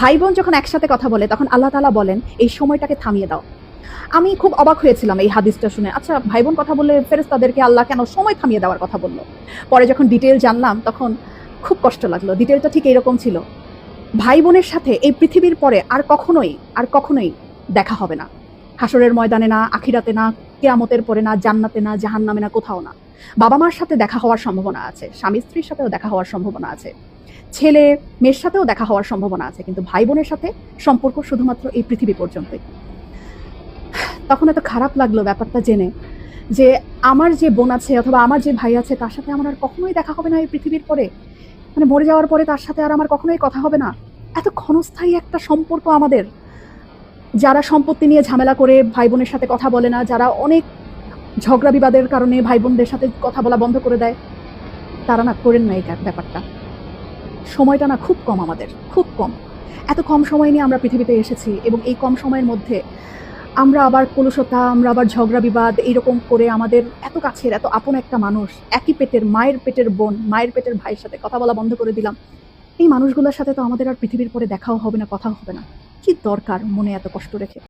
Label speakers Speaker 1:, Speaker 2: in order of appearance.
Speaker 1: ভাই বোন যখন একসাথে কথা বলে তখন আল্লাহ তাআলা বলেন এই সময়টাকে থামিয়ে দাও। আমি খুব অবাক হয়েছিলাম এই হাদিসটা শুনে। আচ্ছা, ভাই বোন কথা বললে ফেরেশতাদেরকে আল্লাহ কেন সময় থামিয়ে দেওয়ার কথা বলল? পরে যখন ডিটেইল জানলাম তখন খুব কষ্ট লাগলো। ডিটেইলটা ঠিক এরকম ছিল। ভাই বোনের সাথে এই পৃথিবীর পরে আর কখনোই দেখা হবে না। হাসরের ময়দানে না, আখিরাতে না, কিয়ামতের পরে না, জান্নাতে না, জাহান্নামে না, কোথাও না। বাবা মার সাথে দেখা হওয়ার সম্ভাবনা আছে, স্বামী স্ত্রীর সাথেও দেখা হওয়ার সম্ভাবনা আছে, ছেলে মেয়ের সাথেও দেখা হওয়ার সম্ভাবনা আছে, কিন্তু ভাই বোনের সাথে সম্পর্ক শুধুমাত্র এই পৃথিবী পর্যন্তই। তখন এত খারাপ লাগলো ব্যাপারটা জেনে যে আমার যে বোন আছে অথবা আমার যে ভাই আছে তার সাথে আমার আর কখনোই দেখা হবে না এই পৃথিবীর পরে। মানে মরে যাওয়ার পরে তার সাথে আর আমার কখনোই কথা হবে না। এত ক্ষণস্থায়ী একটা সম্পর্ক আমাদের। যারা সম্পত্তি নিয়ে ঝামেলা করে ভাই বোনের সাথে কথা বলে না, যারা অনেক ঝগড়া বিবাদের কারণে ভাই বোনদের সাথে কথা বলা বন্ধ করে দেয়, তারা না করেন না এই ব্যাপারটা। সময়টা না খুব কম আমাদের, খুব কম। এত কম সময় নিয়ে আমরা পৃথিবীতে এসেছি এবং এই কম সময়ের মধ্যে আমরা আবার কলুষতা, আমরা আবার ঝগড়া বিবাদ এইরকম করে আমাদের এত কাছের এত আপন একটা মানুষ, একই পেটের মায়ের পেটের বোন, মায়ের পেটের ভাইয়ের সাথে কথা বলা বন্ধ করে দিলাম। এই মানুষগুলোর সাথে তো আমাদের আর পৃথিবীর পরে দেখাও হবে না, কথাও হবে না। কি দরকার মনে এত কষ্ট রেখে?